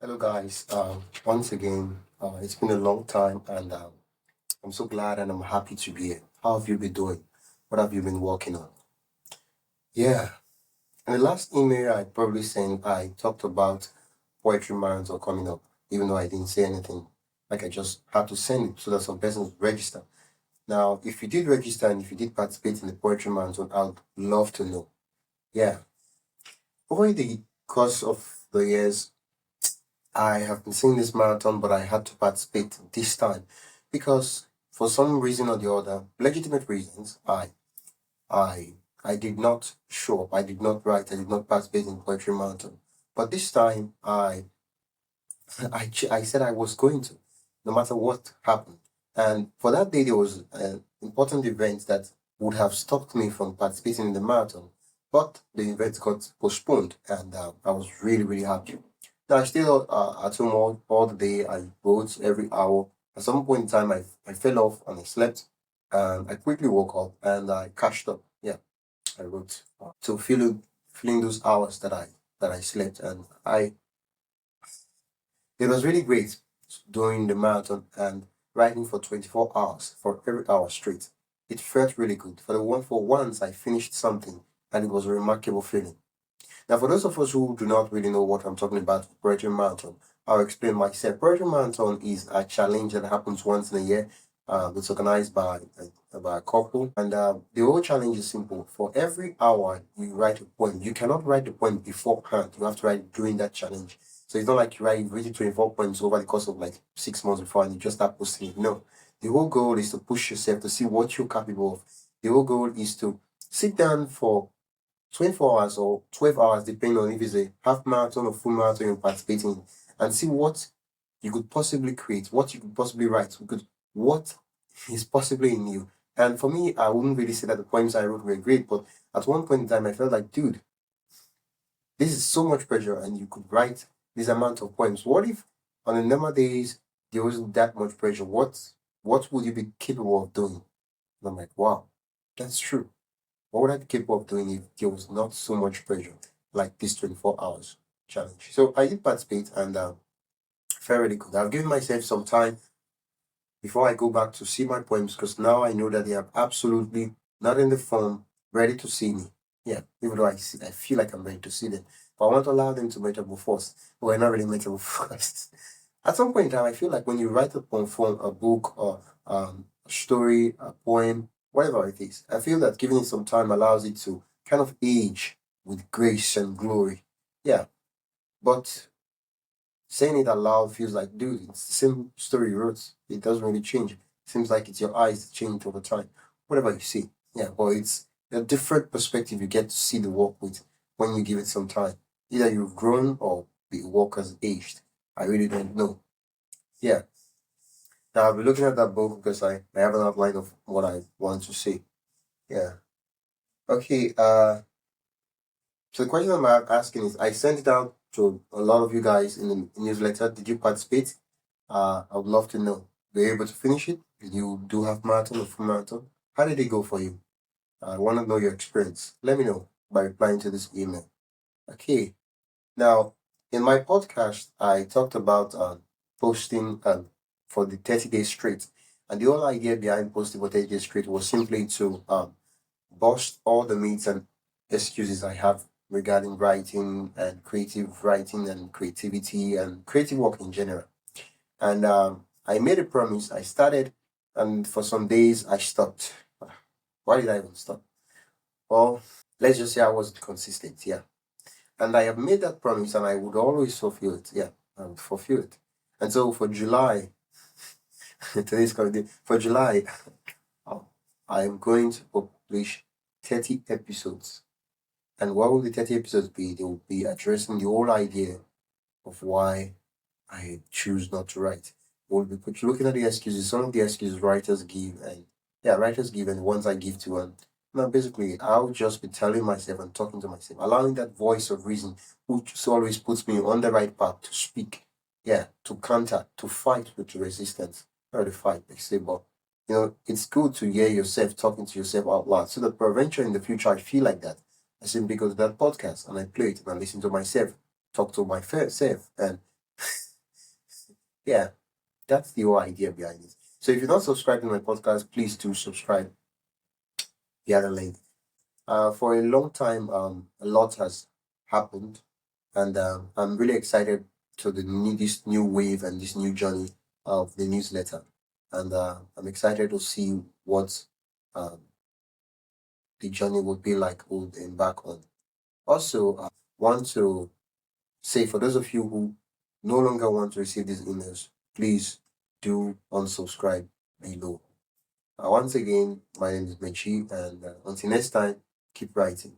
Hello, guys. Once again, it's been a long time, and I'm so glad and I'm happy to be here. How have you been doing? What have you been working on? Yeah, in the last email I probably sent, I talked about poetry marathon coming up, even though I didn't say anything. Like I just had to send it so that some persons register. Now, if you did register and if you did participate in the poetry marathon, I'd love to know. Yeah, over the course of the years, I have been seeing this marathon, but I had to participate this time because for some reason or the other, legitimate reasons, I I did not show up. I did not write. I did not participate in poetry marathon. But this time, I said I was going to, no matter what happened. And for that day, there was an important event that would have stopped me from participating in the marathon, but the event got postponed, and I was really really happy. Now I still at home all the day. I wrote every hour. At some point in time, I fell off and I slept, and I quickly woke up and I catched up. Yeah, I wrote. So feeling those hours that I slept, and I it was really great doing the marathon and riding for 24 hours, for every hour straight. It felt really good. For once, I finished something, and it was a remarkable feeling. Now, for those of us who do not really know what I'm talking about with Poetry Marathon, I'll explain myself. Poetry Marathon is a challenge that happens once in a year. It's organized by a couple, and the whole challenge is simple. For every hour you write a poem, you cannot write the poem beforehand. You have to write it during that challenge. So it's not like you've written 24 poems over the course of like 6 months before and you just start posting it. No. The whole goal is to push yourself to see what you're capable of. The whole goal is to sit down for 24 hours or 12 hours, depending on if it's a half marathon or full marathon you're participating in, and see what you could possibly create, what you could possibly write, what is possibly in you. And for me, I wouldn't really say that the poems I wrote were great, but at one point in time, I felt like, dude, this is so much pressure, and you could write this amount of poems. What if on the normal days there wasn't that much pressure? What would you be capable of doing? And I'm like, wow, that's true. What would I be capable of doing if there was not so much pressure like this 24 hours challenge? So I did participate and felt really good. I've given myself some time before I go back to see my poems because now I know that they are absolutely not in the form ready to see me. Yeah, even though I feel like I'm ready to see them. But I want to allow them to measurable first. But we're not really measurable first. At some point in time, I feel like when you write a poem form, a book, or a story, a poem, whatever it is, I feel that giving it some time allows it to kind of age with grace and glory. Yeah, but saying it aloud feels like, dude, it's the same story you wrote. It doesn't really change. It seems like it's your eyes that change over time. Whatever you see. Yeah, but it's a different perspective you get to see the work with when you give it some time. Either you've grown or the work has aged. I really don't know. Yeah. Now I'll be looking at that book because I have an outline of what I want to say. Yeah. Okay, so the question I'm asking is I sent it out to a lot of you guys in the newsletter. Did you participate? I would love to know. Were you able to finish it? Did you do half marathon or full marathon? How did it go for you? I want to know your experience. Let me know by replying to this email. Okay. Now, in my podcast, I talked about posting for the 30 days straight. And the whole idea behind posting for 30 days straight was simply to bust all the myths and excuses I have regarding writing and creative writing and creativity and creative work in general. And I made a promise. I started, and for some days I stopped. Why did I even stop? Well, let's just say I wasn't consistent. Yeah, and I have made that promise, and I would always fulfill it. Yeah, I would fulfill it. And so for July, today's coming day, for July, um, I am going to publish 30 episodes. And what will the 30 episodes be? They will be addressing the whole idea of why I choose not to write. We'll be looking at the excuses, some of the excuses writers give, and yeah, writers give, and the ones I give to. And now, basically, I'll just be telling myself and talking to myself, allowing that voice of reason, which always puts me on the right path to speak, yeah, to counter, to fight with the resistance, not to fight, they say, but it's good to hear yourself talking to yourself out loud so that peradventure in the future I feel like that. I simply go to that podcast and I play it and I listen to myself, talk to my self, and Yeah, that's the whole idea behind it. So if you're not subscribed to my podcast, please do subscribe via the link. For a long time, a lot has happened, and I'm really excited to this new wave and this new journey of the newsletter, and I'm excited to see what um, the journey would be like we'll embark on. Also, I want to say for those of you who no longer want to receive these emails, please do unsubscribe below. Once again, my name is Mechi, and until next time, keep writing.